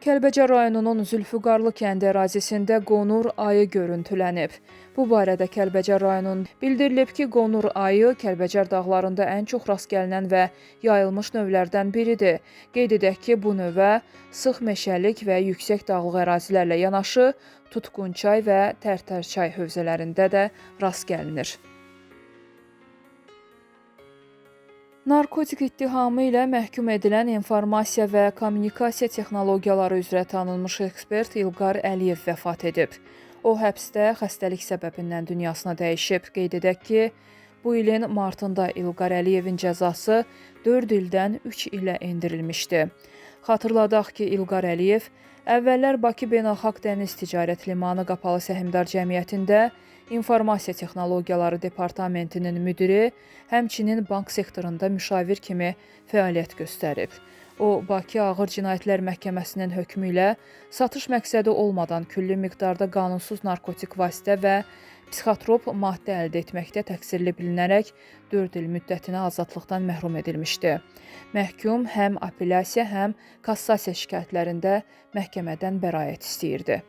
Kəlbəcər rayonunun Zülfüqarlı kəndi ərazisində qonur ayı görüntülənib. Bu barədə Kəlbəcər rayonunun bildirilib ki, qonur ayı Kəlbəcər dağlarında ən çox rast gəlinən və yayılmış növlərdən biridir. Qeyd edək ki, bu növə sıx meşəlik və yüksək dağlıq ərazilərlə yanaşı Tutqunçay və Tərtərçay hövzələrində də rast gəlinir. Narkotik ittihamı ilə məhkum edilən informasiya və kommunikasiya texnologiyaları üzrə tanınmış ekspert İlqar Əliyev vəfat edib. O, həbsdə xəstəlik səbəbindən dünyasına dəyişib. Qeyd edək ki, bu ilin martında İlqar Əliyevin cəzası 4 ildən 3 ilə endirilmişdi. Xatırladaq ki, İlqar Əliyev əvvəllər Bakı Beynəlxalq Dəniz Ticarət Limanı Qapalı Səhmdar Cəmiyyətində İnformasiya Texnologiyaları Departamentinin müdiri, həmçinin bank sektorunda müşavir kimi fəaliyyət göstərib. O, Bakı Ağır Cinayətlər Məhkəməsinin hökmü ilə satış məqsədi olmadan külli miqdarda qanunsuz narkotik vasitə və psixotrop maddə əldə etməkdə təqsirli bilinərək 4 il müddətinə azadlıqdan məhrum edilmişdi. Məhkum həm apellyasiya, həm kassasiya şikayətlərində məhkəmədən bəraət istəyirdi.